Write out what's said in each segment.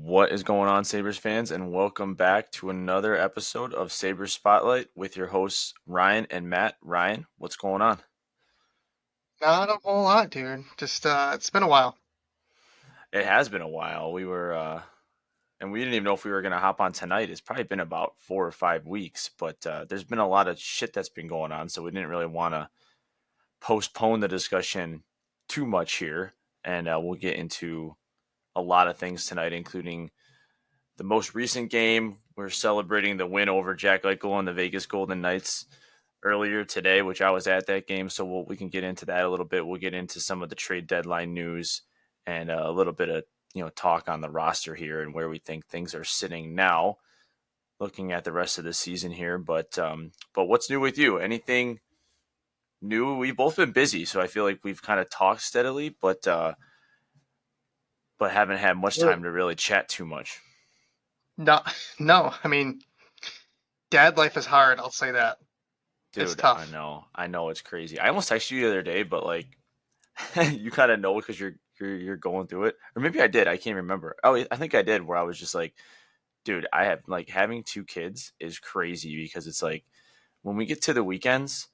What is going on, Sabres fans, and welcome back to another episode of Sabres Spotlight with your hosts, Ryan and Matt. Ryan, what's going on? Not a whole lot, dude. Just it's been a while. It has been a while. And we didn't even know if we were going to hop on tonight. It's probably been about 4 or 5 weeks, but there's been a lot of shit that's been going on, so we didn't really want to postpone the discussion too much here. And we'll get into a lot of things tonight, including the most recent game. We're celebrating the win over Jack Eichel and the Vegas Golden Knights earlier today, which I was at that game. So we can get into that a little bit. We'll get into some of the trade deadline news and a little bit of talk on the roster here and where we think things are sitting now. Looking at the rest of the season here, but what's new with you? Anything new? We've both been busy, so I feel like we've kind of talked steadily, but haven't had much Sure. time to really chat too much. No, no. I mean, dad life is hard. I'll say that. It's Dude, I tough. know. I know it's crazy. I almost texted you the other day, but like you kind of know because you're going through it. Or maybe I did. I can't remember. Oh, I think I did where I was just like, dude, I have like having two kids is crazy because it's like when we get to the weekends,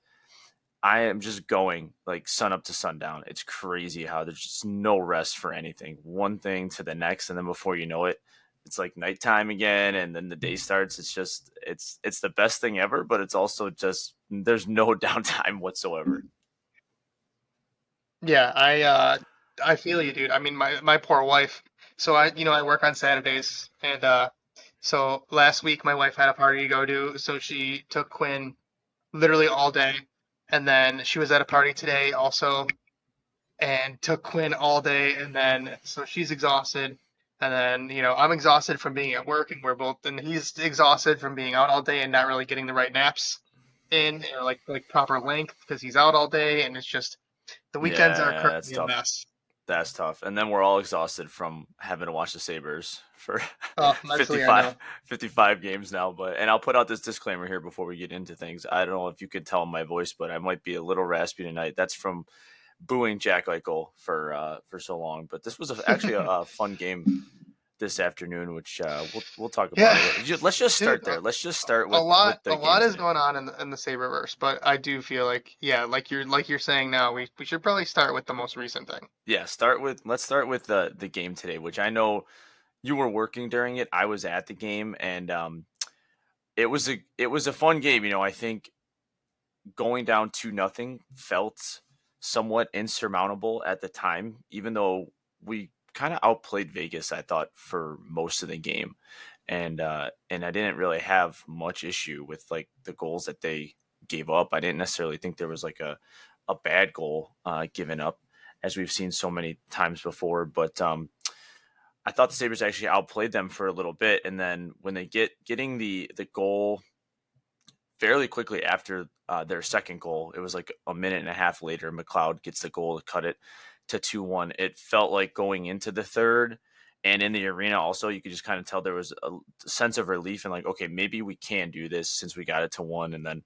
I am just going like sun up to sundown. It's crazy how there's just no rest for anything. One thing to the next, and then before you know it, it's like nighttime again, and then the day starts. It's the best thing ever, but it's also just there's no downtime whatsoever. Yeah, I feel you, dude. I mean, my poor wife. So I work on Saturdays, and so last week my wife had a party to go to, so she took Quinn literally all day, and then she was at a party today also, and took Quinn all day, and then so she's exhausted, and then I'm exhausted from being at work, and and he's exhausted from being out all day and not really getting the right naps in or like proper length because he's out all day, and it's just the weekends are Yeah, that's currently a tough. mess. That's tough. And then we're all exhausted from having to watch the Sabres for Oh, mentally, I 55, know. 55 games now. But and I'll put out this disclaimer here before we get into things. I don't know if you could tell in my voice, but I might be a little raspy tonight. That's from booing Jack Eichel for so long. But this was actually a fun game this afternoon, which we'll talk Yeah, about it. Let's just dude. start there. Let's just start A with lot, the a game lot is today. going on in the Saberverse, but I do feel like, yeah, like you're saying now, we should probably start with the most recent thing. Yeah, let's start with the game today, which I know you were working during it. I was at the game, and it was a fun game. I think going down 2-0 felt somewhat insurmountable at the time, even though we kind of outplayed Vegas. I thought for most of the game, and I didn't really have much issue with like the goals that they gave up. I didn't necessarily think there was like a bad goal given up, as we've seen so many times before, but. I thought the Sabres actually outplayed them for a little bit, and then when they getting the goal fairly quickly after their second goal, it was like a minute and a half later. McLeod gets the goal to cut it to 2-1. It felt like going into the third, and in the arena also, you could just kind of tell there was a sense of relief and like, okay, maybe we can do this since we got it to one, and then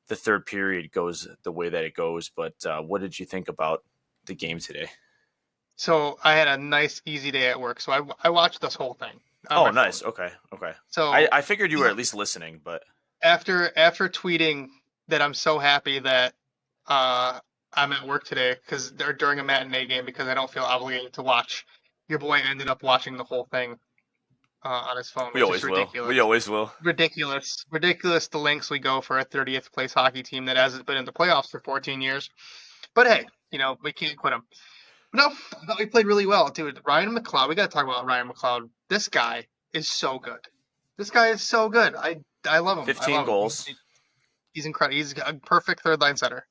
the third period goes the way that it goes. But what did you think about the game today? So I had a nice, easy day at work, so I watched this whole thing on Oh, my phone. nice. Okay, okay. I So I figured you were at least listening, but after tweeting that I'm so happy that uh, I'm at work today because they're during a matinee game because I don't feel obligated to watch. Your boy ended up watching the whole thing on his phone, we which is always will. We ridiculous. always will. Ridiculous the lengths we go for a 30th place hockey team that hasn't been in the playoffs for 14 years. But hey, we can't quit them. No, I thought we played really well, dude. Ryan McLeod. We got to talk about Ryan McLeod. This guy is so good. This guy is so good. I love him. I 15 love him. goals. He's incredible. He's a perfect third line center.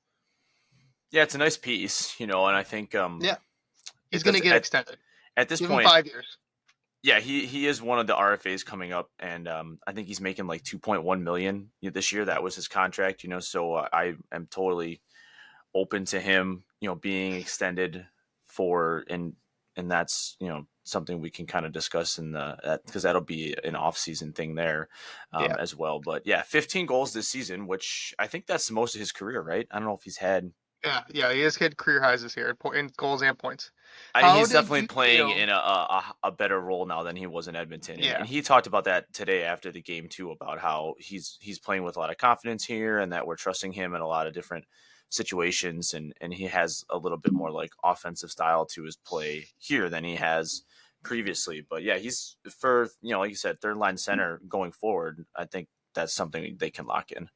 Yeah, it's a nice piece, and I think Yeah, he's it gonna does get extended. at this Give him point. 5 years. Yeah, he is one of the RFAs coming up, and I think he's making like 2.1 million this year. That was his contract, so I am totally open to him, being extended for and that's something we can kind of discuss in the because that'll be an off season thing there Yeah, as well. But yeah, 15 goals this season, which I think that's most of his career, right? I don't know if he's had. Yeah, he has hit career highs this year in goals and points. I mean, How he's did definitely you playing feel? in a better role now than he was in Edmonton, and Yeah. he talked about that today after the game too, about how he's playing with a lot of confidence here, and that we're trusting him in a lot of different situations, and he has a little bit more like offensive style to his play here than he has previously. But yeah, he's for like you said, third line center going forward. I think that's something they can lock in.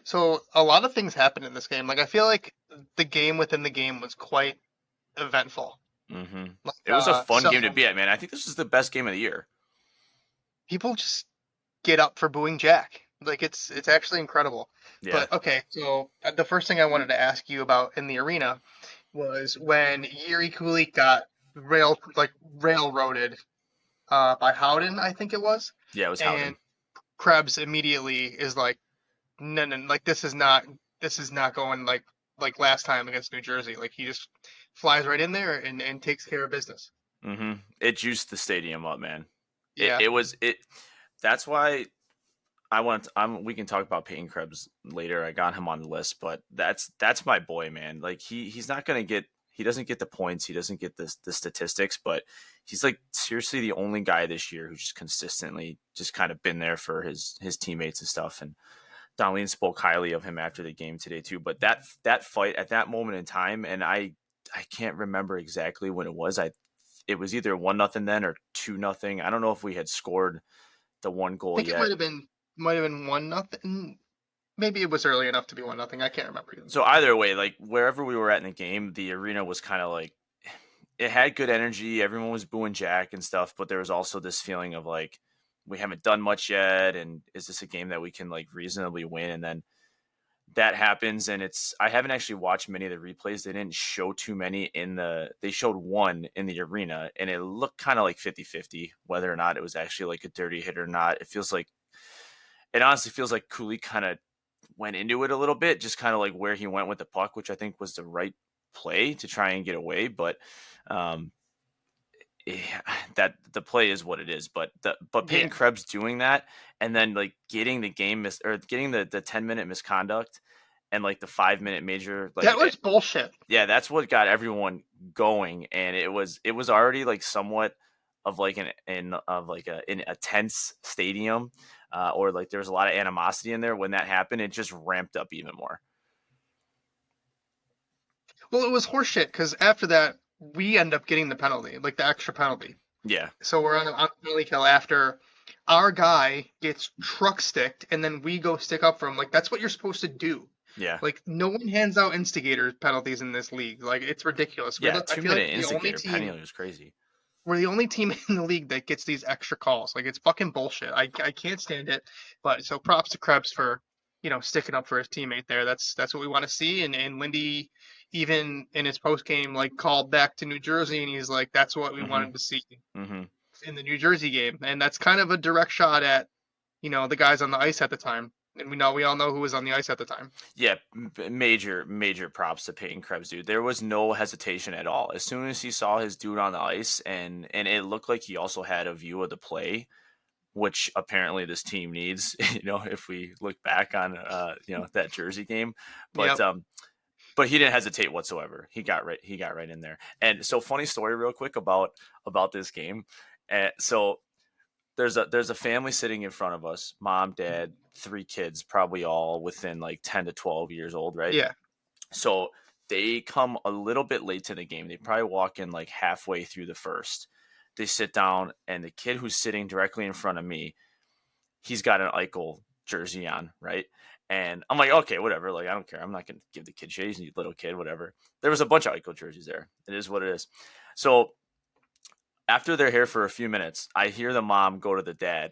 So a lot of things happened in this game. Like I feel like the game within the game was quite eventful. hmm Like It was a fun so game to be at, man. I think this is the best game of the year. people just get up for booing Jack. Like it's actually incredible. Yeah, But okay, so the first thing I wanted to ask you about in the arena was when Yuri Kulik got railroaded by Howden, I think it was, yeah, it was and Howden. Krebs immediately is like, no, no, like this is not going like last time against New Jersey. Like he just flies right in there and takes care of business. It juiced the stadium up, man. It Yeah, it was it. That's why I want. We can talk about Peyton Krebs later. I got him on the list, but that's my boy, man. Like he's not gonna get. He doesn't get the points. He doesn't get the statistics, but he's like seriously the only guy this year who's just consistently just kind of been there for his teammates and stuff. And Darlene spoke highly of him after the game today too. But that fight at that moment in time, and I can't remember exactly when it was. It was either 1-0 then or 2-0. I don't know if we had scored the one I goal think it yet. might have been 1-0. Maybe it was early enough to be 1-0. I can't remember either. So either way, like wherever we were at in the game, the arena was kind of like it had good energy. Everyone was booing Jack and stuff, but there was also this feeling of like we haven't done much yet, and is this a game that we can like reasonably win? And then that happens, and it's I haven't actually watched many of the replays. They didn't show too many they showed one in the arena, and it looked kind of like 50-50 whether or not it was actually like a dirty hit or not. It honestly feels like Cooley kind of went into it a little bit, just kind of like where he went with the puck, which I think was the right play to try and get away. But um, yeah, that the play is what it is. But Peyton Yeah, Krebs doing that and then like getting the or getting the 10-minute misconduct and like the 5-minute major that was bullshit. yeah, that's what got everyone going, and it was already like somewhat of like a tense stadium, or like there was a lot of animosity in there when that happened. It just ramped up even more. Well, it was horseshit because after that we end up getting the penalty, like the extra penalty. Yeah, So we're on a penalty kill after our guy gets truck sticked, and then we go stick up for him. Like that's what you're supposed to do. yeah, Like no one hands out instigator penalties in this league. Like it's ridiculous. yeah. I two feel like minute the only instigator team penalty was crazy. we're the only team in the league that gets these extra calls. Like it's fucking bullshit. I can't stand it. But so props to Krebs for sticking up for his teammate there. That's what we want to see. And Lindy even in his post game like called back to New Jersey and he's like that's what we hmm wanted to see hmm in the New Jersey game. And that's kind of a direct shot at the guys on the ice at the time. And we all know who was on the ice at the time. Yeah, major props to Peyton Krebs, dude. There was no hesitation at all. As soon as he saw his dude on the ice, and it looked like he also had a view of the play, which apparently this team needs. If we look back on that Jersey game, but Yep. but he didn't hesitate whatsoever. He got right in there. And so funny story real quick about this game. So there's a family sitting in front of us, mom, dad, three kids, probably all within like 10 to 12 years old, right? Yeah. So they come a little bit late to the game. They probably walk in like halfway through the first. They sit down, and the kid who's sitting directly in front of me, he's got an Eichel jersey on, right? And I'm like, okay, whatever. Like, I don't care. I'm not going to give the kid shit. He's a little kid, whatever. There was a bunch of Eichel jerseys there. It is what it is. So after they're here for a few minutes, I hear the mom go to the dad.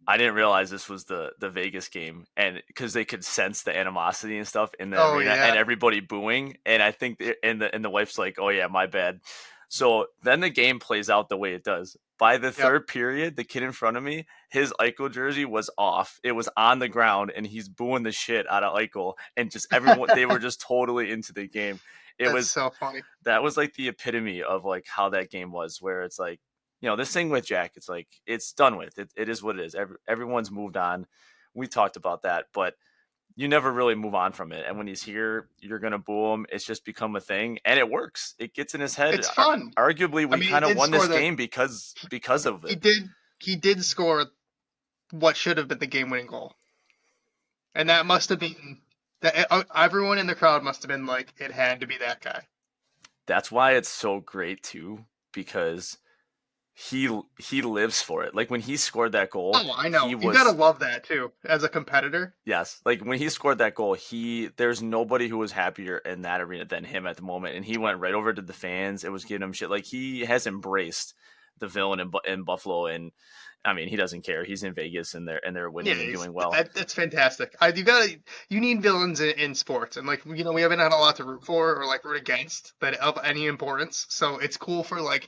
I didn't realize this was the Vegas game, and because they could sense the animosity and stuff in the Oh arena, and yeah. everybody booing, and I think and the wife's like, "Oh yeah, my bad." So then the game plays out the way it does. By the Yep. third period, the kid in front of me, his Eichel jersey was off. It was on the ground, and he's booing the shit out of Eichel, and just everyone they were just totally into the game. It That's was so funny. that was like the epitome of like how that game was, where it's like, this thing with Jack, it's like it's done with. It is what it is. Everyone's moved on. We talked about that, but you never really move on from it. And when he's here, you're gonna boo him. It's just become a thing, and it works. It gets in his head. It's fun. Arguably, I we mean, he kind of did won score this the game because of he it. did he did score what should have been the game-winning goal, and that must have been that everyone in the crowd must have been like, it had to be that guy. That's why it's so great too, because he he lives for it. Like when he scored that goal, Oh, I he know. You gotta was love that too, as a competitor. yes. Like when he scored that goal, he there's nobody who was happier in that arena than him at the moment, and he went right over to the fans. It was giving him shit. Like he has embraced the villain in Buffalo, and I mean he doesn't care. He's in Vegas and they're Yeah, winning and doing well. that's fantastic. You need villains in sports, and like we haven't had a lot to root for or like root against that of any importance. So it's cool for like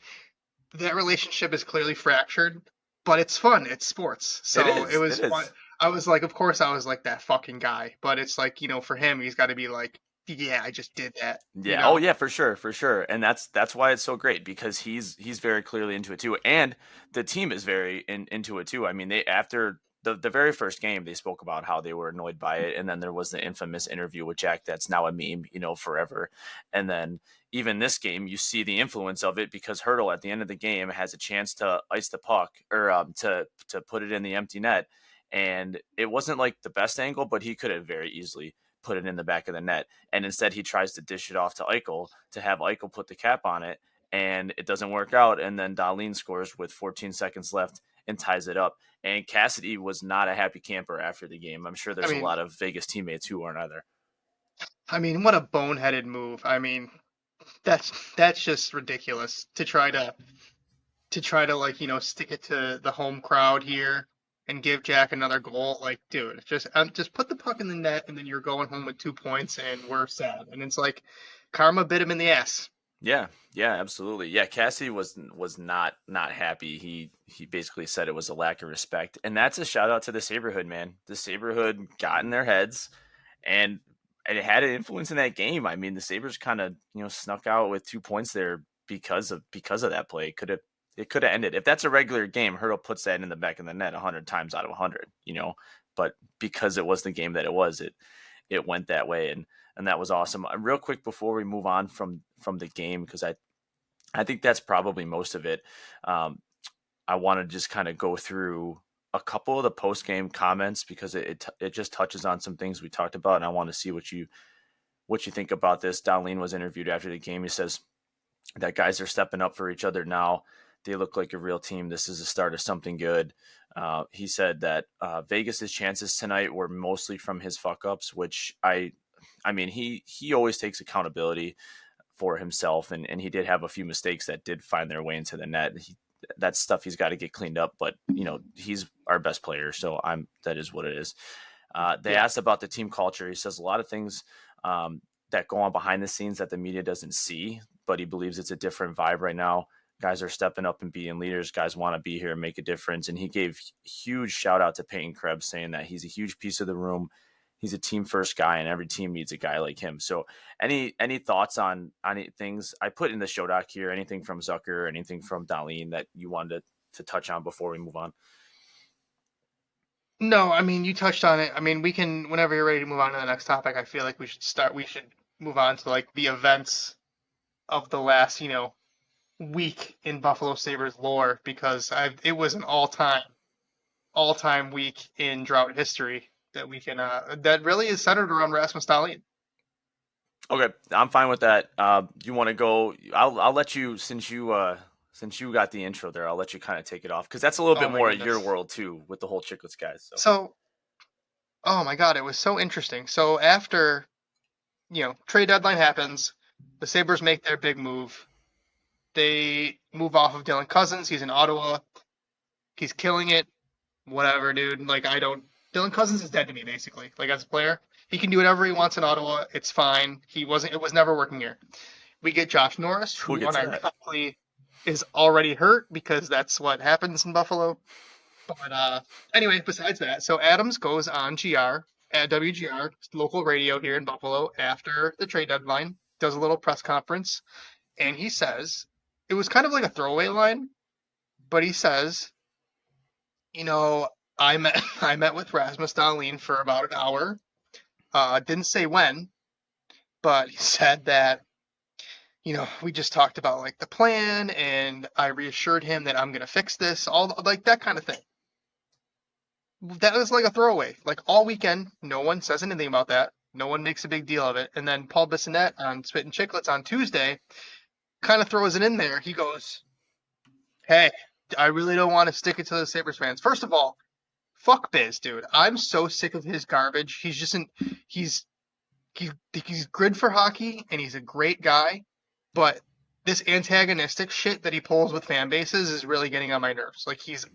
that relationship is clearly fractured, but it's fun. It's sports, It so it is. was It fun. is. I was like, of course, I was like that fucking guy, but it's like for him, he's got to be like, yeah, I just did that, you Yeah. Oh know. yeah, for sure, for sure. And that's why it's so great because he's very clearly into it too, and the team is very into it too. I mean, they after the very first game, they spoke about how they were annoyed by it, and then there was the infamous interview with Jack that's now a meme, forever. And then even this game, you see the influence of it because Hurdle at the end of the game has a chance to ice the puck or to put it in the empty net, and it wasn't like the best angle, but he could have very easily put it in the back of the net and instead he tries to dish it off to Eichel to have Eichel put the cap on it, and it doesn't work out. And then Dahlin scores with 14 seconds left and ties it up. And Cassidy was not a happy camper after the game. I'm sure I there's a mean, lot of Vegas teammates who aren't either. what a boneheaded move. I mean, that's just ridiculous to try to like stick it to the home crowd here and give Jack another goal. Like, dude, just put the puck in the net, and then you're going home with 2 points, and we're sad. And it's like karma bit him in the ass. Yeah, yeah, absolutely. Yeah, Cassidy was not happy. He basically said it was a lack of respect, and that's a shout out to the Saberhood man. The Saberhood got in their heads, and it had an influence in that game. I mean, the Sabres kind of snuck out with 2 points there because of that play. It could have ended if that's a regular game. Hurdle puts that in the back of the net 100 times out of 100. But because it was the game that it was, it went that way, and that was awesome. Real quick before we move on from the game, because I think that's probably most of it. Um, I want to just kind of go through a couple of the post game comments because it just touches on some things we talked about, and I want to see what you think about this. Dowling was interviewed after the game. He says that guys are stepping up for each other now. They look like a real team. This is the start of something good. He said that Vegas's chances tonight were mostly from his fuck ups, which I mean, he always takes accountability for himself, and he did have a few mistakes that did find their way into the net. That's stuff he's got to get cleaned up, but he's our best player, so that is what it is. They Yeah. asked about the team culture. He says a lot of things that go on behind the scenes that the media doesn't see, but he believes it's a different vibe right now. Guys are stepping up and being leaders. Guys want to be here and make a difference. And he gave huge shout out to Peyton Krebs, saying that he's a huge piece of the room. He's a team first guy, and every team needs a guy like him. So, any thoughts on any things I put in the show doc here? Anything from Zucker, anything from Darlene that you wanted to touch on before we move on? No, I mean, you touched on it. I mean, we can, whenever you're ready to move on to the next topic, I feel like we should move on to like the events of the last, week in Buffalo Sabres lore because it was an all-time week in drought history that we can, that really is centered around Rasmus Dahlin. Okay, I'm fine with that. You want to go? I'll let you since you got the intro there. I'll let you kind of take it off because that's a little bit Oh my more of your goodness. world too with the whole Chicklets guys. So So, oh my God, it was so interesting. So after, trade deadline happens, the Sabres make their big move. They move off of Dylan Cousins. He's in Ottawa. He's killing it. Whatever, dude. Like, I don't. Dylan Cousins is dead to me, basically. Like, as a player, he can do whatever he wants in Ottawa. It's fine. He wasn't. It was never working here. We get Josh Norris, we'll who get to that. unironically is already hurt because that's what happens in Buffalo. But anyway, besides that, so Adams goes on GR at WGR local radio here in Buffalo after the trade deadline, does a little press conference, and he says it was kind of like a throwaway line, but he says, you know, I met I met with Rasmus Dahlin for about an hour. Didn't say when, but he said that, we just talked about like the plan, and I reassured him that I'm gonna fix this, all like that kind of thing. That was like a throwaway. Like all weekend, no one says anything about that. No one makes a big deal of it. And then Paul Bissonnette on Spit and Chicklets on Tuesday kind of throws it in there. He goes, "Hey, I really don't want to stick it to the Sabres fans. First of all, fuck Biz, dude. I'm so sick of his garbage. He's just he's he's good for hockey and he's a great guy, but this antagonistic shit that he pulls with fan bases is really getting on my nerves. Like he's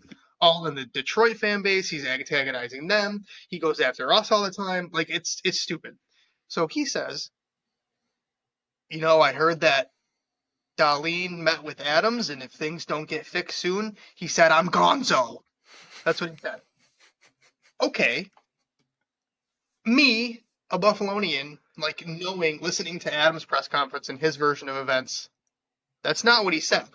all in the Detroit fan base, he's antagonizing them. He goes after us all the time. Like it's stupid. So he says, I heard that Darlene met with Adams, and if things don't get fixed soon, he said I'm gonzo. That's what he said. Okay, me, a Buffalonian, like knowing, listening to Adams' press conference and his version of events, that's not what he said.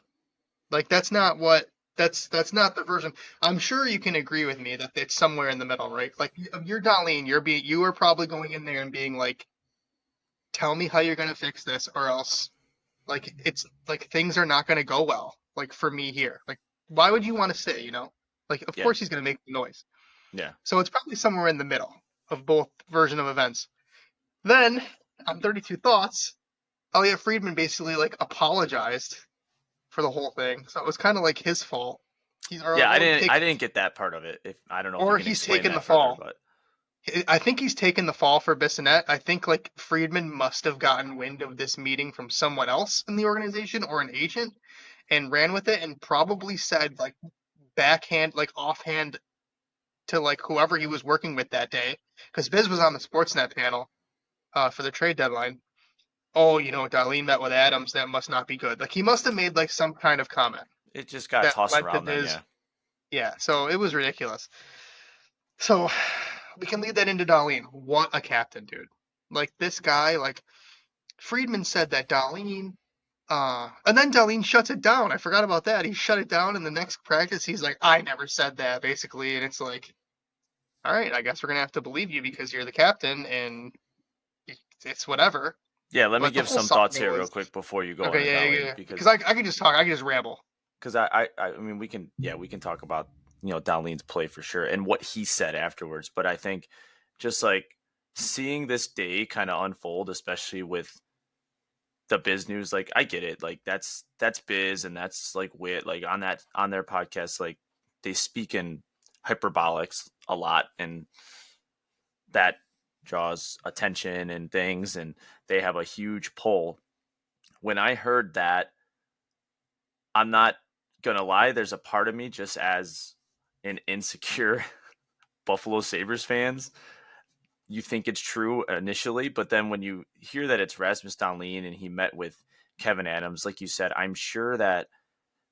Like that's not the version. I'm sure you can agree with me that it's somewhere in the middle, right? Like you're Darlene, you are probably going in there and being like, tell me how you're gonna fix this, or else like it's like things are not gonna go well. Like for me here, like why would you want to say, Like of Yeah. course he's gonna make the noise. Yeah. So it's probably somewhere in the middle of both version of events. Then on 32 Thoughts, Elliot Friedman basically like apologized for the whole thing. So it was kind of like his fault. Yeah, I didn't get that part of it. If I don't know if you Or can he's explain taken the that further, fall. but I think he's taken the fall for Bissonnette. I think like Friedman must have gotten wind of this meeting from someone else in the organization or an agent and ran with it and probably said like backhand, like offhand to like whoever he was working with that day, because Biz was on the Sportsnet panel for the trade deadline. Oh, Darlene met with Adams. That must not be good. Like he must have made like some kind of comment it just got that tossed led to around then, Biz. yeah. Yeah, so it was ridiculous. So we can lead that into Darlene. What a captain, dude. Like this guy, like Friedman said that Darlene, and then Darlene shuts it down. I forgot about that. He shut it down in the next practice. He's like, I never said that, basically. And it's like, all right, I guess we're going to have to believe you because you're the captain and it's whatever. Yeah, let me But the give whole some thoughts saga here real was, quick before you go okay, into yeah, yeah, Darlene, yeah. Because I could just talk. I could just ramble. because I mean we can talk about Darlene's play for sure and what he said afterwards, but I think just like seeing this day kind of unfold, especially with the Biz news, like I get it, like that's Biz and that's like Wit, like on their podcast, like they speak in hyperbolics a lot, and that draws attention and things, and they have a huge pull. When I heard that, I'm not gonna lie, there's a part of me just as an insecure Buffalo Sabres fans. You think it's true initially, but then when you hear that it's Rasmus Dahlin and he met with Kevin Adams, like you said, I'm sure that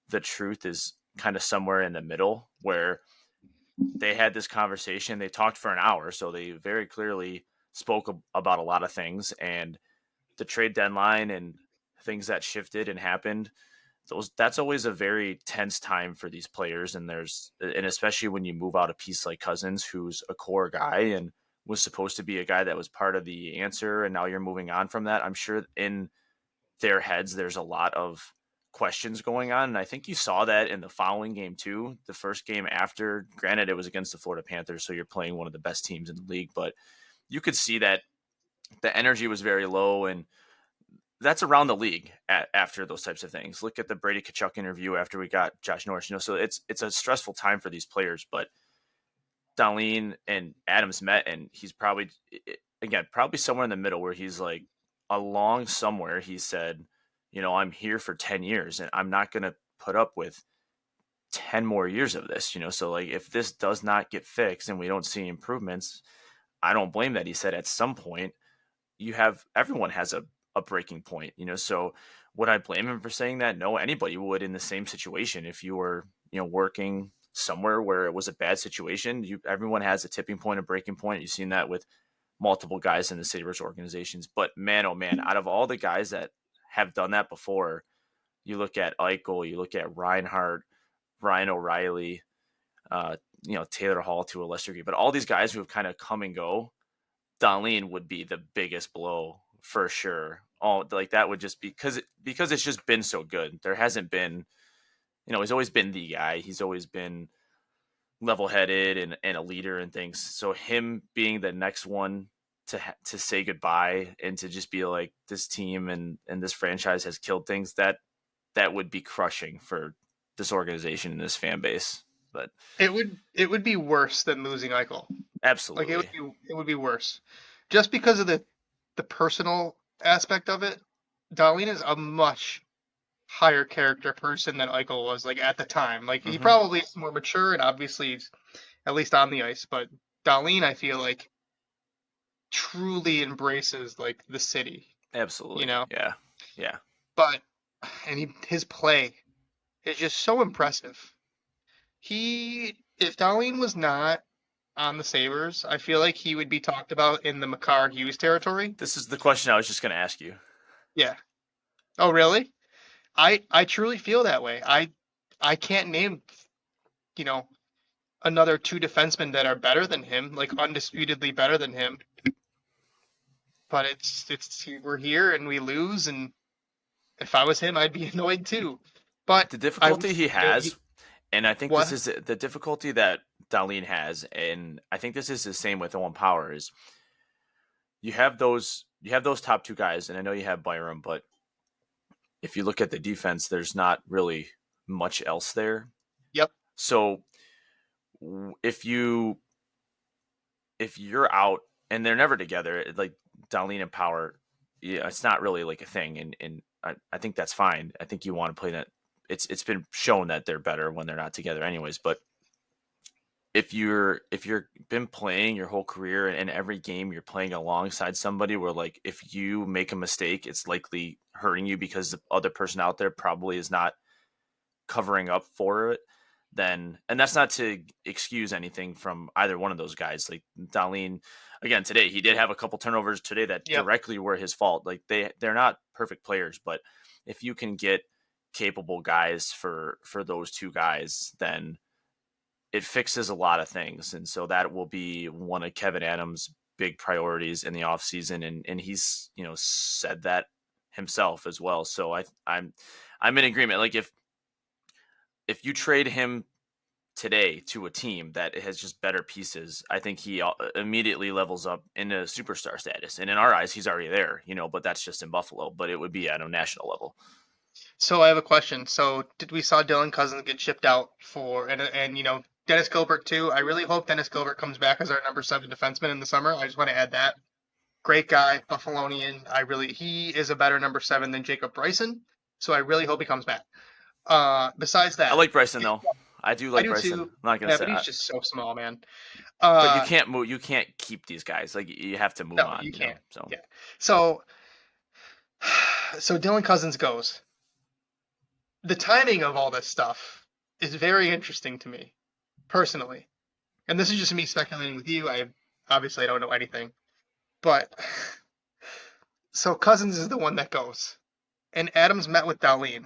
the truth is kind of somewhere in the middle where they had this conversation. They talked for an hour, so they very clearly spoke about a lot of things, and the trade deadline and things that shifted and happened. That's always a very tense time for these players, and especially when you move out a piece like Cousins, who's a core guy and was supposed to be a guy that was part of the answer, and now you're moving on from that. I'm sure in their heads there's a lot of questions going on, and I think you saw that in the following game too. The first game after, granted, it was against the Florida Panthers, so you're playing one of the best teams in the league, but you could see that the energy was very low, and that's around the league after those types of things. Look at the Brady Tkachuk interview after we got Josh Norris. So it's a stressful time for these players. But Darlene and Adams met, and he's probably again probably somewhere in the middle where he's like along somewhere. He said, I'm here for 10 years, and I'm not going to put up with 10 more years of this. So like if this does not get fixed and we don't see improvements, I don't blame that. He said at some point everyone has a breaking point, so would I blame him for saying that? No, anybody would in the same situation. If you were, working somewhere where it was a bad situation, everyone has a tipping point, a breaking point. You've seen that with multiple guys in the Sabres organizations. But man, oh man, out of all the guys that have done that before, you look at Eichel, you look at Reinhart, Ryan O'Reilly, Taylor Hall to a lesser degree, but all these guys who have kind of come and go, Darlene would be the biggest blow for sure. Oh, like that would just be because it's just been so good. There hasn't been, he's always been the guy. He's always been level headed and a leader and things. So him being the next one to say goodbye and to just be like this team and this franchise has killed things, that would be crushing for this organization and this fan base. But it would be worse than losing Eichel. Like absolutely. it would be worse, just because of the personal aspect of it. Darlene is a much higher character person than Eichel was like at the time. Like he Hmm. probably is more mature and obviously at least on the ice, but Darlene I feel like truly embraces like the city, you Absolutely. know. Yeah. Yeah. But his play is just so impressive. If Darlene was not on the Sabres, I feel like he would be talked about in the Makar Hughes territory. This is the question I was just going to ask you. Yeah. Oh, really? I truly feel that way. I can't name, you know, another two defensemen that are better than him, like undisputedly better than him. But it's we're here and we lose, and if I was him, I'd be annoyed too. But The I will difficulty he say, has, and I think this what? is the difficulty that Darlene has, and I think this is the same with Owen Power, is you have those top two guys, and I know you have Byram, but if you look at the defense, there's not really much else there. Yep. So if you're out and they're never together, like Darlene and Power, yeah, it's not really like a thing, and I think that's fine. I think you want to play that. It's been shown that they're better when they're not together, anyways. But if you're been playing your whole career and every game you're playing alongside somebody where like if you make a mistake, it's likely hurting you because the other person out there probably is not covering up for it, then and that's not to excuse anything from either one of those guys. Like Darlene, again today, he did have a couple turnovers today that Yep. directly were his fault. Like they're not perfect players, but if you can get capable guys for those two guys, then it fixes a lot of things. And so that will be one of Kevin Adams' big priorities in the offseason. And he's, said that himself as well. So I'm in agreement. Like if you trade him today to a team that has just better pieces, I think he immediately levels up into superstar status. And in our eyes, he's already there, but that's just in Buffalo. But it would be at a national level. So I have a question. So did we saw Dylan Cousins get shipped out for and Dennis Gilbert too? I really hope Dennis Gilbert comes back as our number 7 defenseman in the summer. I just want to add that. Great guy, Buffalonian. He is a better number 7 than Jacob Bryson. So I really hope he comes back. Besides I that, like Bryson though. I do I like do Bryson. I'm too. not gonna Yeah, say, but he's just so small, man. but you Uh, can't move. You can't keep these guys. Like you have to move no, on. you can't. So Yeah. So so Dylan Cousins goes. The timing of all this stuff is very interesting to me personally. And this is just me speculating with you. I don't know anything. But so Cousins is the one that goes. And Adams met with Darlene.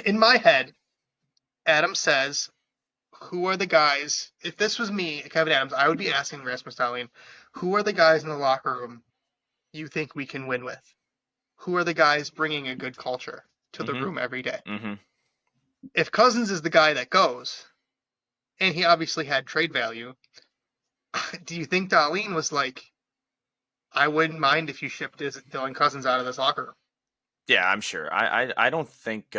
In my head, Adams says, who are the guys? If this was me, Kevin Adams, I would be asking Rasmus Darlene, who are the guys in the locker room you think we can win with? Who are the guys bringing a good culture to the mm-hmm. room every day? Mm-hmm. If Cousins is the guy that goes, and he obviously had trade value, do you think Darlene was like, I wouldn't mind if you shipped Dylan Cousins out of this locker room? Yeah, I'm sure. I don't think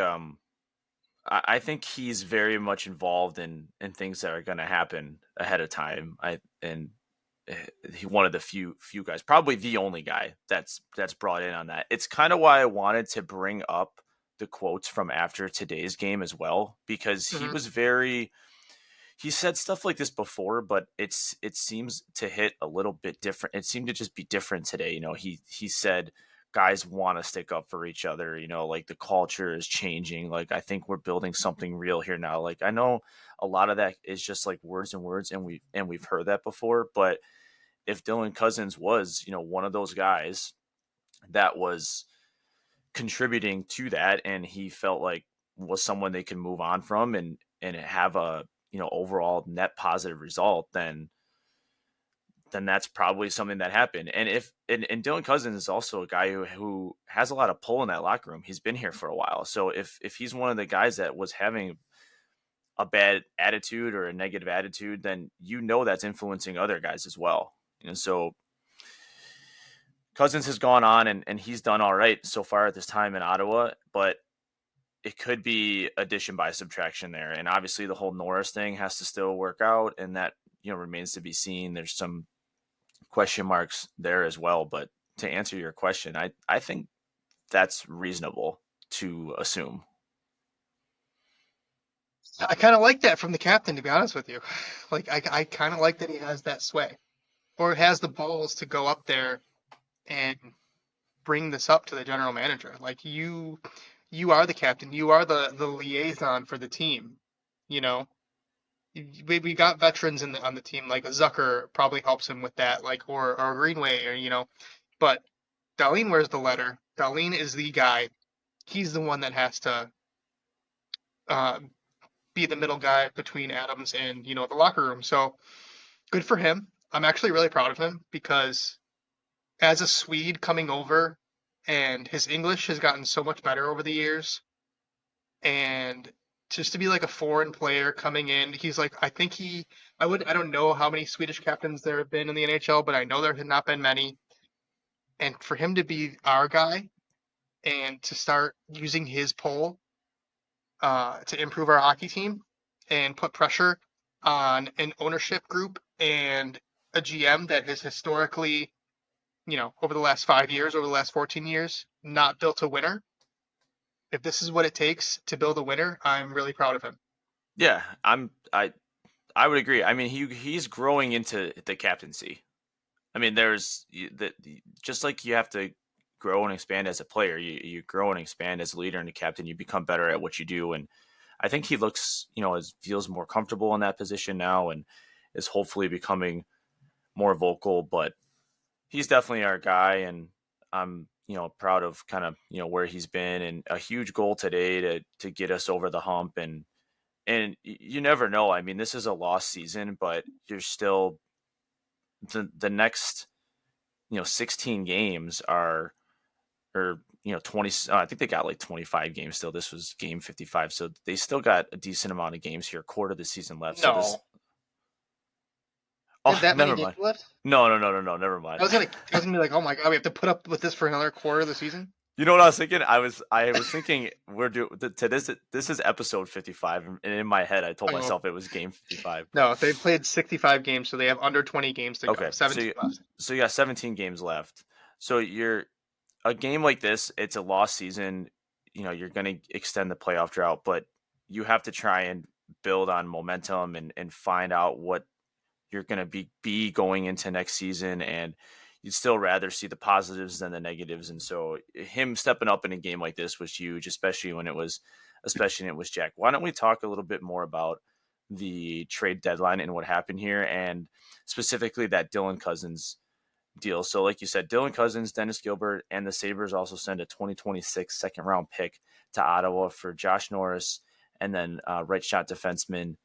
I think he's very much involved in things that are going to happen ahead of time. He one of the few guys, probably the only guy that's brought in on that. It's kind of why I wanted to bring up the quotes from after today's game as well, because Mm-hmm. he said stuff like this before, but it seems to hit a little bit different. It seemed to just be different today. He said guys want to stick up for each other. Like the culture is changing. Like I think we're building something real here now. Like I know a lot of that is just like words and words, and we've heard that before. But if Dylan Cousins was one of those guys that was contributing to that, and he felt like was someone they could move on from and have a overall net positive result, then then that's probably something that happened. And and Dylan Cousins is also a guy who has a lot of pull in that locker room. He's been here for a while. So if he's one of the guys that was having a bad attitude or a negative attitude, then that's influencing other guys as well. And so Cousins has gone on and he's done all right so far at this time in Ottawa, but it could be addition by subtraction there. And obviously the whole Norris thing has to still work out, and that remains to be seen. There's some question marks there as well. But to answer your question, I think that's reasonable to assume. I kind of like that from the captain, to be honest with you. Like I kind of like that he has that sway, or has the balls to go up there and bring this up to the general manager. Like you are the captain. You are the liaison for the team. You know, we got veterans on the team, like a Zucker probably helps him with that, like or Greenway, or but Darlene wears the letter. Darlene is the guy. He's the one that has to uh, be the middle guy between Adams and the locker room. So good for him. I'm actually really proud of him because as a Swede coming over, and his English has gotten so much better over the years, and just to be like a foreign player coming in, he's like, I don't know how many Swedish captains there have been in the NHL, but I know there have not been many. And for him to be our guy and to start using his pull to improve our hockey team and put pressure on an ownership group and a GM that has historically, over the last 5 years, over the last 14 years, not built a winner. If this is what it takes to build a winner, I'm really proud of him. Yeah, I would agree. I mean, he's growing into the captaincy. I mean, just like you have to grow and expand as a player, you grow and expand as a leader and a captain. You become better at what you do, and I think he looks, feels more comfortable in that position now, and is hopefully becoming more vocal. But he's definitely our guy, and I'm proud of kind of where he's been, and a huge goal today to get us over the hump. And you never know. I mean, this is a lost season, but you're still the next 16 games are or 20 I think they got like 25 games still. This was game 55, so they still got a decent amount of games here, quarter of the season left. So this No, they have oh that many never games mind. left. No, never I mind. was gonna, I was gonna be like, oh my god, we have to put up with this for another quarter of the season. You know what I was thinking? I was thinking to this is episode 55, and in my head I told Oh myself it was game 55. no, they've played 65 games, so they have under 20 games to go. Okay, 17 left. so you got 17 games left. So you're a game like this, it's a lost season. You're going to extend the playoff drought, but you have to try and build on momentum and find out what you're going to be going into next season. And you'd still rather see the positives than the negatives. And so him stepping up in a game like this was huge, especially when it was Jack. Why don't we talk a little bit more about the trade deadline and what happened here, and specifically that Dylan Cousins deal. So, like you said, Dylan Cousins, Dennis Gilbert, and the Sabres also send a 2026 second round pick to Ottawa for Josh Norris and then right shot defenseman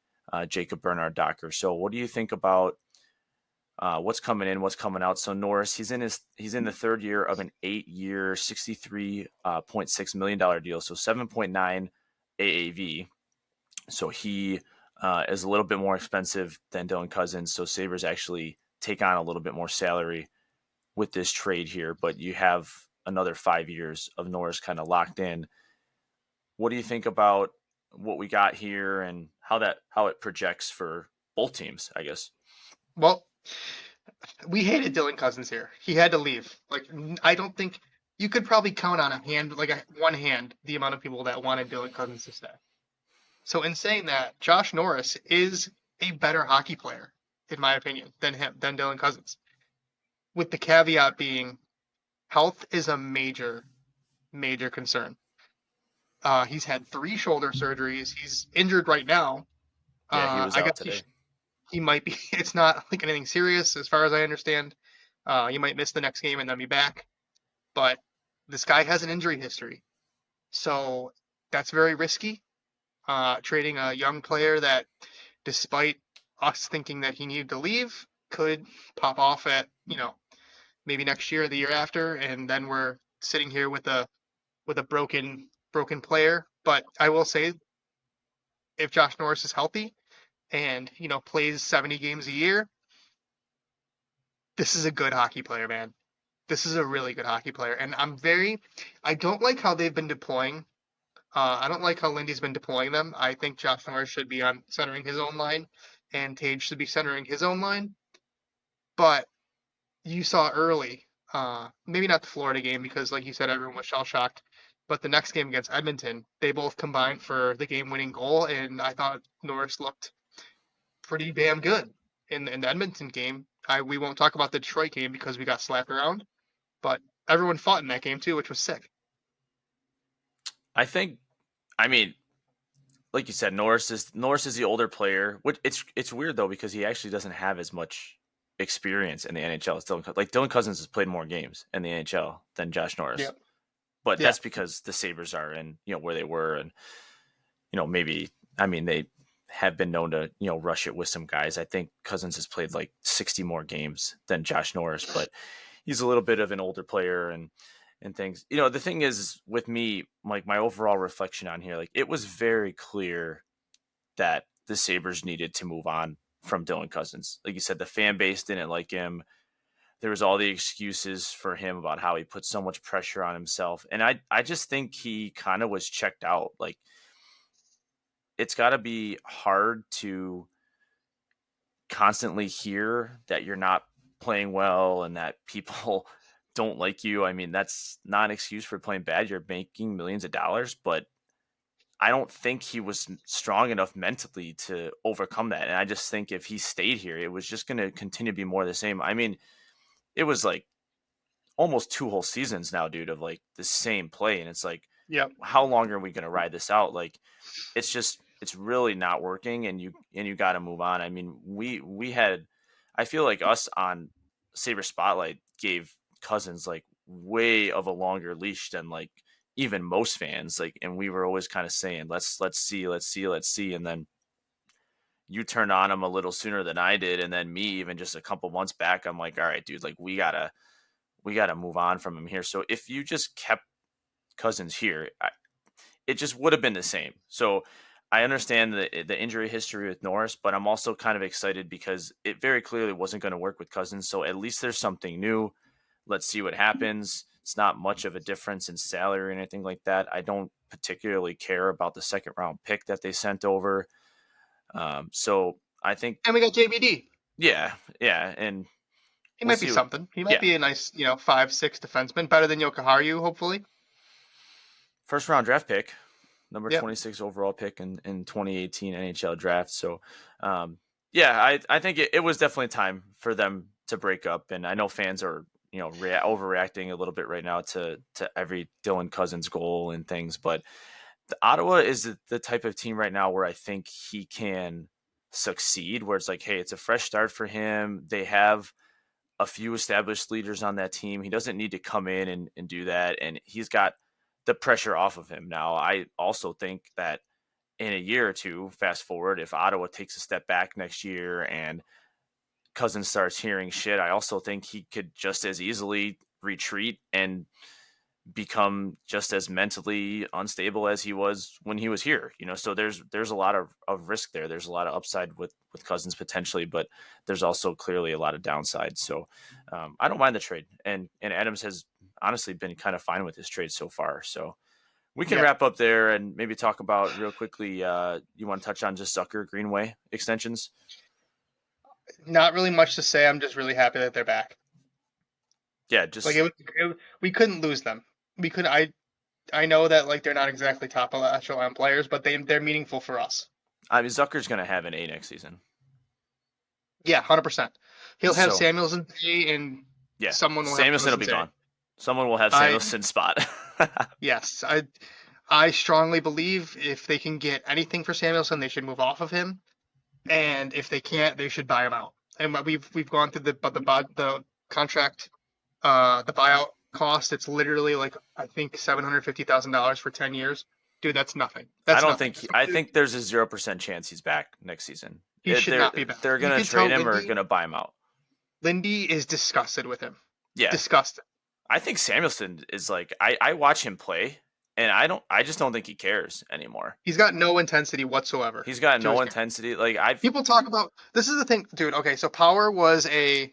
Jacob Bernard Docker. So, what do you think about what's coming in, what's coming out? So Norris, he's in the third year of an 8-year, $63.6 million deal. So 7.9 AAV. So he is a little bit more expensive than Dylan Cousins. So Sabres actually take on a little bit more salary with this trade here, but you have another 5 years of Norris kind of locked in. What do you think about what we got here and how it projects for both teams, I guess? Well, we hated Dylan Cousins here. He had to leave. Like, I don't think you could probably count on one hand, the amount of people that wanted Dylan Cousins to stay. So, in saying that, Josh Norris is a better hockey player, in my opinion, than Dylan Cousins. With the caveat being, health is a major, major concern. He's had 3 shoulder surgeries. He's injured right now. Yeah, he was I guess out today. he might be. It's not like anything serious, as far as I understand. He might miss the next game and then be back. But this guy has an injury history, so that's very risky. Trading a young player that, despite us thinking that he needed to leave, could pop off at, maybe next year or the year after, and then we're sitting here with a broken player. But I will say, if Josh Norris is healthy and plays 70 games a year, this is a good hockey player, man. This is a really good hockey player, and I don't like how they've been deploying. I don't like how Lindy's been deploying them. I think Josh Norris should be on centering his own line, and Tage should be centering his own line. But you saw early, maybe not the Florida game because, like you said, everyone was shell shocked. But the next game against Edmonton, they both combined for the game-winning goal, and I thought Norris looked pretty damn good in the Edmonton game. We won't talk about the Detroit game because we got slapped around, but everyone fought in that game too, which was sick. I think, I mean, like you said, Norris is the older player. Which it's weird though because he actually doesn't have as much experience in the NHL as Dylan Cousins has played more games in the NHL than Josh Norris. Yep. But Yeah. that's because the Sabres are in, where they were, and maybe, I mean, they have been known to rush it with some guys. I think Cousins has played like 60 more games than Josh Norris, but he's a little bit of an older player and things. The thing is with me, like my overall reflection on here, like it was very clear that the Sabres needed to move on from Dylan Cousins. Like you said, the fan base didn't like him. There was all the excuses for him about how he put so much pressure on himself. And I just think he kind of was checked out. Like it's got to be hard to constantly hear that you're not playing well and that people don't like you. I mean, that's not an excuse for playing bad. You're making millions of dollars, but I don't think he was strong enough mentally to overcome that. And I just think if he stayed here, it was just going to continue to be more of the same. I mean, it was like almost 2 whole seasons now, dude, of like the same play. And it's like, Yep. how long are we going to ride this out? Like, it's really not working, and you got to move on. I mean, we had, I feel like us on Sabres Spotlight gave Cousins like way of a longer leash than like even most fans, like, and we were always kind of saying let's see, and then you turned on him a little sooner than I did, and then me even just a couple months back, I'm like, all right, dude, like we gotta move on from him here. So if you just kept Cousins here, it just would have been the same. So I understand the injury history with Norris, but I'm also kind of excited because it very clearly wasn't going to work with Cousins. So at least there's something new. Let's see what happens. It's not much of a difference in salary or anything like that. I don't particularly care about the second round pick that they sent over. So I think, And we got JBD. yeah, yeah, and He we'll might be see. something. He might Yeah, be a nice, 5-6 defenseman, better than Yokoharu, hopefully. first round draft pick, number Yep. 26 overall pick in 2018 NHL draft. So, yeah, I think it was definitely time for them to break up. And I know fans are, overreacting a little bit right now to every Dylan Cousins goal and things. But the Ottawa is the type of team right now where I think he can succeed, where it's like, hey, it's a fresh start for him. They have a few established leaders on that team. He doesn't need to come in and do that. And he's got the pressure off of him. Now, I also think that in a year or two, fast forward, if Ottawa takes a step back next year and Cousins starts hearing shit, I also think he could just as easily retreat and become just as mentally unstable as he was when he was here. So there's a lot of risk there. There's a lot of upside with Cousins potentially, but there's also clearly a lot of downside. So I don't mind the trade, and Adams has honestly been kind of fine with his trade so far. So we can Yeah. wrap up there and maybe talk about real quickly. You want to touch on just Zucker Greenway extensions? Not really much to say. I'm just really happy that they're back. Yeah, Like just we couldn't lose them. We could. I know that like they're not exactly top echelon players, but they're meaningful for us. I mean, Zucker's going to have an A next season. Yeah, 100%. He'll have So Samuelson Day, and yeah, someone will have Samuelson will Cousins be Day. gone. Someone will have I Samuelson's spot. Yes, I strongly believe if they can get anything for Samuelson, they should move off of him, and if they can't, they should buy him out. And we've gone through the contract, the buyout cost. It's literally like I think $750,000 for 10 years. Dude, that's nothing. I That's don't nothing. think I think there's a 0% chance he's back next season. He should They're not be back. they're You gonna can trade tell him or Lindy. gonna buy him out. Lindy is disgusted with him. Yeah, Disgusted. I think Samuelson is like I watch him play, and I just don't think he cares anymore. He's got no intensity whatsoever He's got to no his game. intensity. Like I've People talk about this is the thing, dude. Okay, so Power was a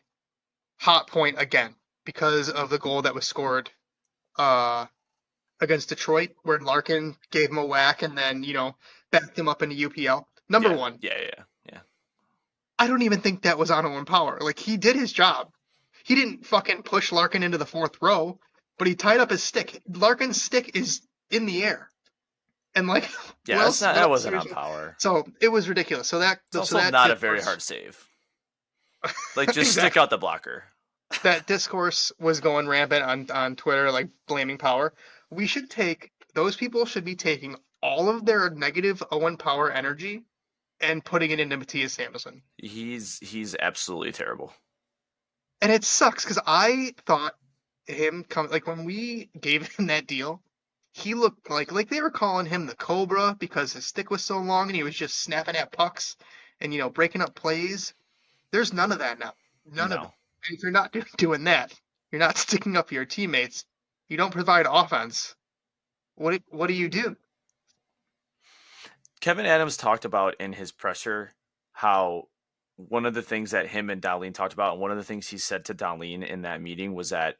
hot point again because of the goal that was scored uh, against Detroit, where Larkin gave him a whack and then backed him up into UPL. Number yeah one, yeah yeah yeah I don't even think that was on Owen Power. Like he did his job. He didn't fucking push Larkin into the fourth row, but he tied up his stick. Larkin's stick is in the air, and like yeah. what That else? wasn't on Power. So it was ridiculous. It's So also that not a very discourse, hard save. Like just stick exactly. out the blocker. That discourse was going rampant on Twitter, like blaming Power. We should take those people should be taking all of their negative Owen Power energy and putting it into Matthias Samuelsson. He's absolutely terrible. And it sucks because I thought him come like when we gave him that deal, he looked like they were calling him the Cobra because his stick was so long and he was just snapping at pucks and breaking up plays. There's none of that now. None of it. No. And if you're not doing that, you're not sticking up for your teammates. You don't provide offense. What do you do? Kevin Adams talked about in his presser how one of the things that him and Darlene talked about, and one of the things he said to Darlene in that meeting was that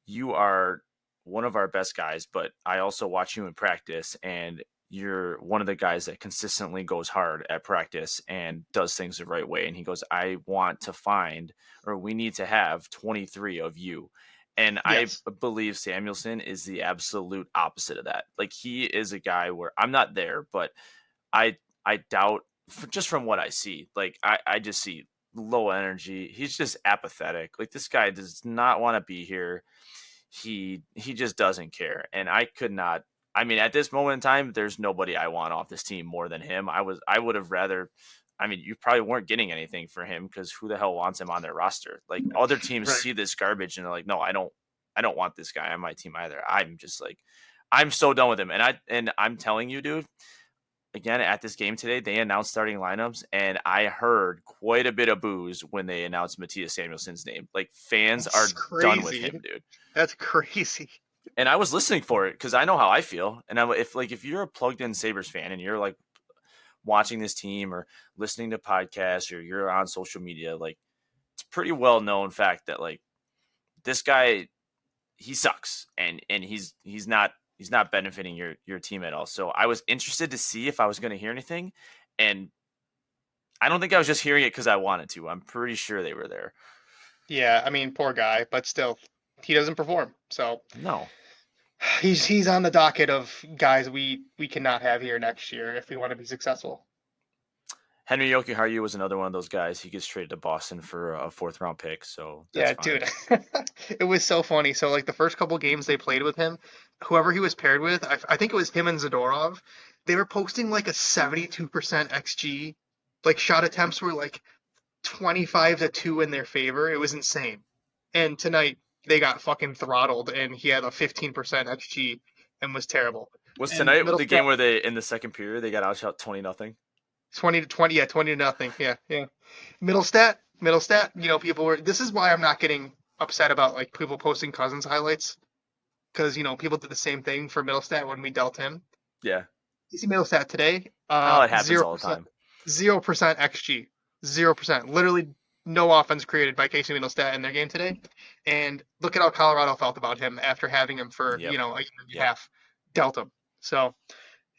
you are one of our best guys, but I also watch you in practice, and you're one of the guys that consistently goes hard at practice and does things the right way. And he goes, I want to find, or we need to have 23 of you. And I Yes. believe Samuelson is the absolute opposite of that. Like he is a guy where I'm not there, but I I doubt just from what I see. Like I just see low energy. He's just apathetic. Like this guy does not want to be here. He just doesn't care. And I could not I mean at this moment in time there's nobody I want off this team more than him. I would have rather I mean, you probably weren't getting anything for him because who the hell wants him on their roster? Like other teams Right. see this garbage and they're like, no, I don't want this guy on my team either. I'm just like, I'm so done with him. And I'm telling you, dude, again at this game today, they announced starting lineups, and I heard quite a bit of boos when they announced Matthias Samuelson's name. Like fans That's are done with him, crazy. dude. That's crazy. And I was listening for it because I know how I feel. And if you're a plugged in Sabres fan and you're like watching this team or listening to podcasts or you're on social media, like it's pretty well known fact that like this guy he sucks and he's not benefiting your team at all. So I was interested to see if I was going to hear anything, and I don't think I was just hearing it because I wanted to. I'm pretty sure they were there. Yeah, I mean, poor guy, but still, he doesn't perform. So No. he's on the docket of guys we cannot have here next year if we want to be successful. Henry Jokiharju was another one of those guys. He gets traded to Boston for a fourth round pick, so that's Yeah, fine. dude. It was so funny. So like the first couple games they played with him, whoever he was paired with, I think it was him and Zadorov, they were posting like a 72% XG. Like shot attempts were like 25-2 in their favor. It was insane. And tonight they got fucking throttled and he had a 15% XG and was terrible. Was And tonight the Middlestat game where they in the second period they got outshot 20-0? 20-20, yeah, 20-0. Yeah, yeah. Middlestat, people were this is why I'm not getting upset about like people posting Cousins highlights because people did the same thing for Middlestat when we dealt him. Yeah. You see Middlestat today, Oh, it happens zero all the percent, time. 0% XG, 0%. Literally no offense created by Casey Middlestat in their game today. And look at how Colorado felt about him after having him for Yep. a year and a Yep. half, dealt him. So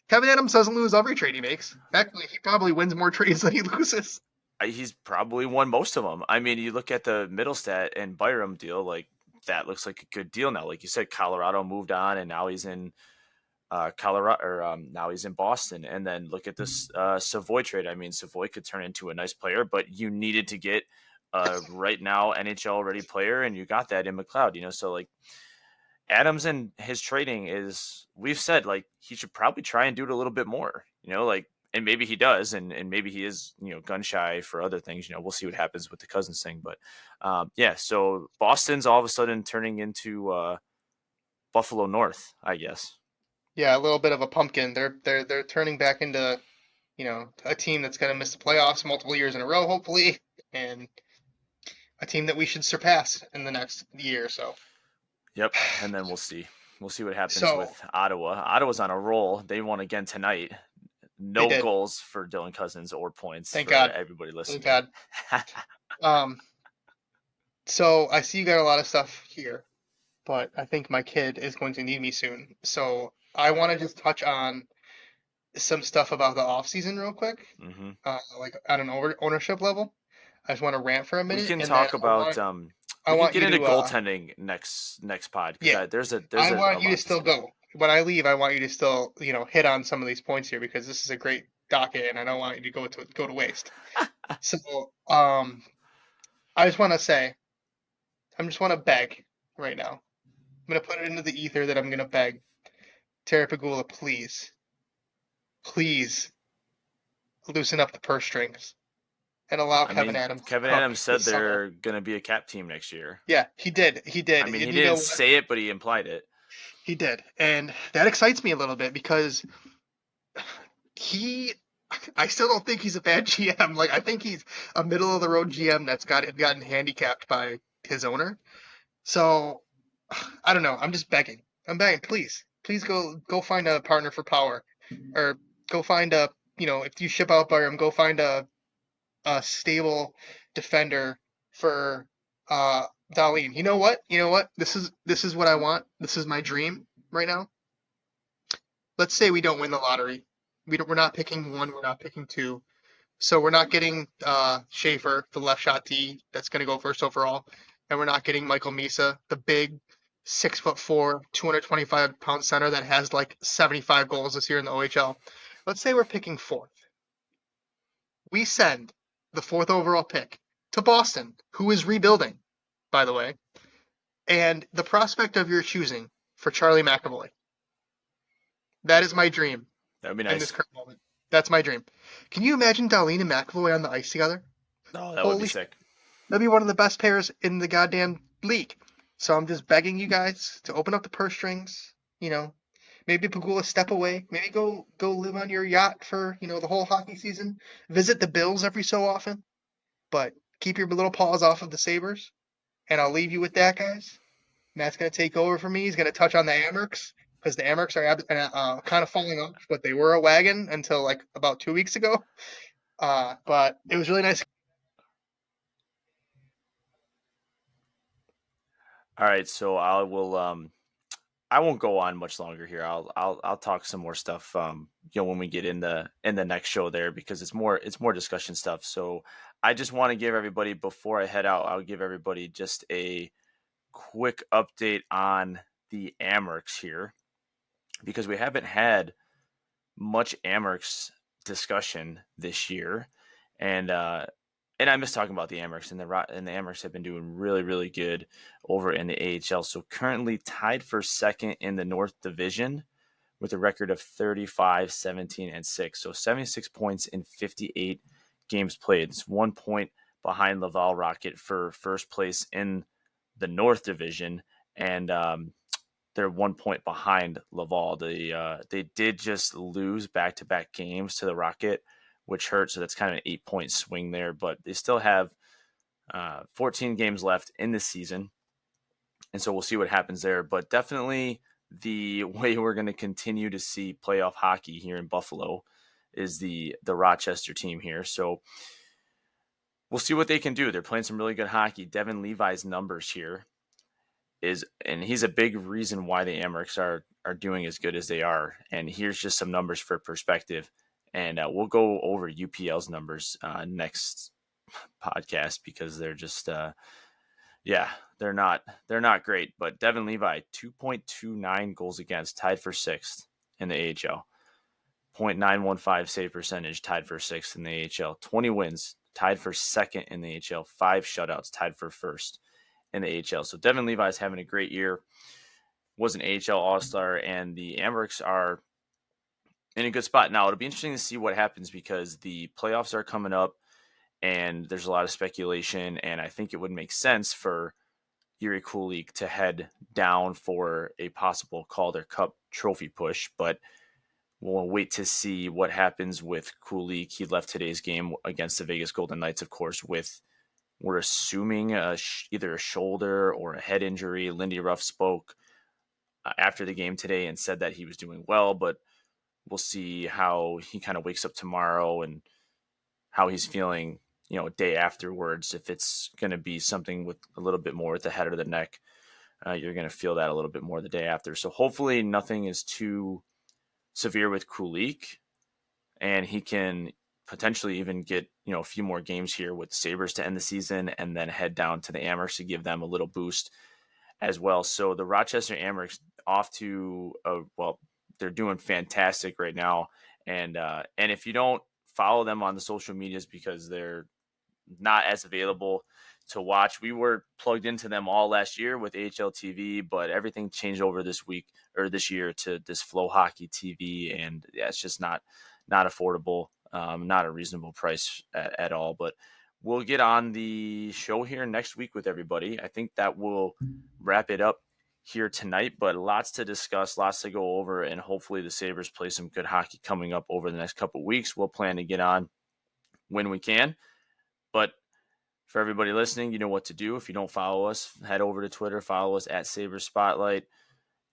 Kevin Adams doesn't lose every trade he makes. Actually, he probably wins more trades than he loses. He's probably won most of them. I mean, you look at the Middlestat and Byram deal, like that looks like a good deal now. Like you said, Colorado moved on, and now he's in Colorado, or now he's in Boston. And then look at this Savoy trade. I mean, Savoy could turn into a nice player, but you needed to get right now NHL ready player, and you got that in McLeod. So like Adams and his trading is, we've said like he should probably try and do it a little bit more. Like and maybe he does, and maybe he is gun shy for other things. We'll see what happens with the Cousins thing, but yeah. So Boston's all of a sudden turning into Buffalo North, I guess. Yeah, a little bit of a pumpkin. They're turning back into a team that's going to miss the playoffs multiple years in a row, hopefully. And a team that we should surpass in the next year or so. Yep, and then we'll see. We'll see what happens So with Ottawa. Ottawa's on a roll. They won again tonight. they No did. goals for Dylan Cousins or points Thank for God. everybody Thank listening. God. Um, so I see you got a lot of stuff here, but I think my kid is going to need me soon. So I want to just touch on some stuff about the off season real quick, hmm like at an ownership level. I just want to rant for a We minute, can and then talk about. I We can want get you into to goaltending next pod because yeah, there's I a want you to lot to still say. go. When I leave, I want you to still hit on some of these points here because this is a great docket, and I don't want you to go to waste. So I just want to say I just want to beg right now. I'm gonna put it into the ether that I'm gonna beg Terry Pagula, please, please loosen up the purse strings and allow I Kevin mean, Adams to Kevin cook Adams said this summer. they're gonna be a cap team next year. Yeah, he did. He did. I mean, he And you know didn't what? say it, but he implied it. He did. And that excites me a little bit because he I still don't think he's a bad GM. Like I think he's a middle of the road GM that's gotten handicapped by his owner. So I don't know. I'm just begging. I'm begging. Please, please go find a partner for Power, or go find a if you ship out Byram, go find a stable defender for Darlene. You know what? You know what? This is what I want. This is my dream right now. Let's say we don't win the lottery. We're not picking one. We're not picking two. So we're not getting Schaefer, the left shot D that's going to go first overall, and we're not getting Michael Misa, the big 6'4", 225-pound center that has like 75 goals this year in the OHL. Let's say we're picking fourth. We send the fourth overall pick to Boston, who is rebuilding, by the way, and the prospect of your choosing for Charlie McAvoy. That is my dream That would be in this nice. current moment. That's my dream. Can you imagine Darlene and McAvoy on the ice together? Oh, that would be Holy sick. That'd be one of the best pairs in the goddamn league. So I'm just begging you guys to open up the purse strings. Maybe Pagula step away. Maybe go live on your yacht for the whole hockey season. Visit the Bills every so often, but keep your little paws off of the Sabres. And I'll leave you with that, guys. Matt's gonna take over for me. He's gonna touch on the Amerks because the Amerks are kind of falling off, but they were a wagon until like about 2 weeks ago. But it was really nice. All right, so I will. I won't go on much longer here. I'll talk some more stuff. When we get in the next show there because it's more discussion stuff. So I just want to give everybody before I head out. I'll give everybody just a quick update on the Amerks here because we haven't had much Amerks discussion this year, and I miss talking about the Amerks and the Amerks have been doing really really good over in the AHL. So currently tied for second in the North Division with a record of 35, 17, and 6. So 76 points in 58 games played. It's 1 point behind Laval Rocket for first place in the North Division, and they're 1 point behind Laval. They did just lose back to back games to the Rocket, which hurt. So that's kind of an 8 point swing there, but they still have 14 games left in the season, and so we'll see what happens there. But definitely the way we're going to continue to see playoff hockey here in Buffalo is the Rochester team here. So we'll see what they can do. They're playing some really good hockey. Devin Levi's numbers here and he's a big reason why the Amerks are doing as good as they are. And here's just some numbers for perspective. And we'll go over UPL's numbers next podcast because they're just yeah, they're not great. But Devin Levi 2.29 goals against, tied for sixth in the AHL. 0.915 save percentage, tied for sixth in the AHL. 20 wins, tied for second in the AHL. 5 shutouts, tied for first in the AHL. So Devin Levi is having a great year. Was an AHL All-Star, and the Amerks are in a good spot. Now, it'll be interesting to see what happens because the playoffs are coming up, and there's a lot of speculation, and I think it would make sense for Yuri Kulik to head down for a possible Calder Cup trophy push, but we'll wait to see what happens with Kulik. He left today's game against the Vegas Golden Knights, of course, with We're assuming either a shoulder or a head injury. Lindy Ruff spoke after the game today and said that he was doing well, but we'll see how he kind of wakes up tomorrow and how he's feeling, a day afterwards. If it's going to be something with a little bit more at the head or the neck, you're going to feel that a little bit more the day after. So hopefully nothing is too severe with Kulik, and he can potentially even get a few more games here with the Sabres to end the season, and then head down to the Amherst to give them a little boost as well. So the Rochester Amherst off to they're doing fantastic right now, and if you don't follow them on the social medias because they're not as available to watch. We were plugged into them all last year with AHL TV, but everything changed over this week or this year to this Flow Hockey TV, and yeah, it's just not affordable, not a reasonable price at all. But we'll get on the show here next week with everybody. I think that will wrap it up here tonight, but lots to discuss, lots to go over, and hopefully the Sabres play some good hockey coming up over the next couple of weeks. We'll plan to get on when we can. But for everybody listening, you know what to do. If you don't follow us, head over to Twitter, follow us at Sabres Spotlight,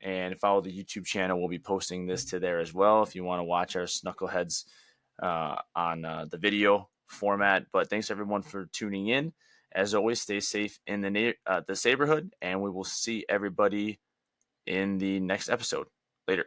and follow the YouTube channel. We'll be posting this to there as well if you want to watch our Snuckleheads on the video format. But thanks everyone for tuning in. As always, stay safe in the Sabrehood, and we will see everybody in the next episode. Later.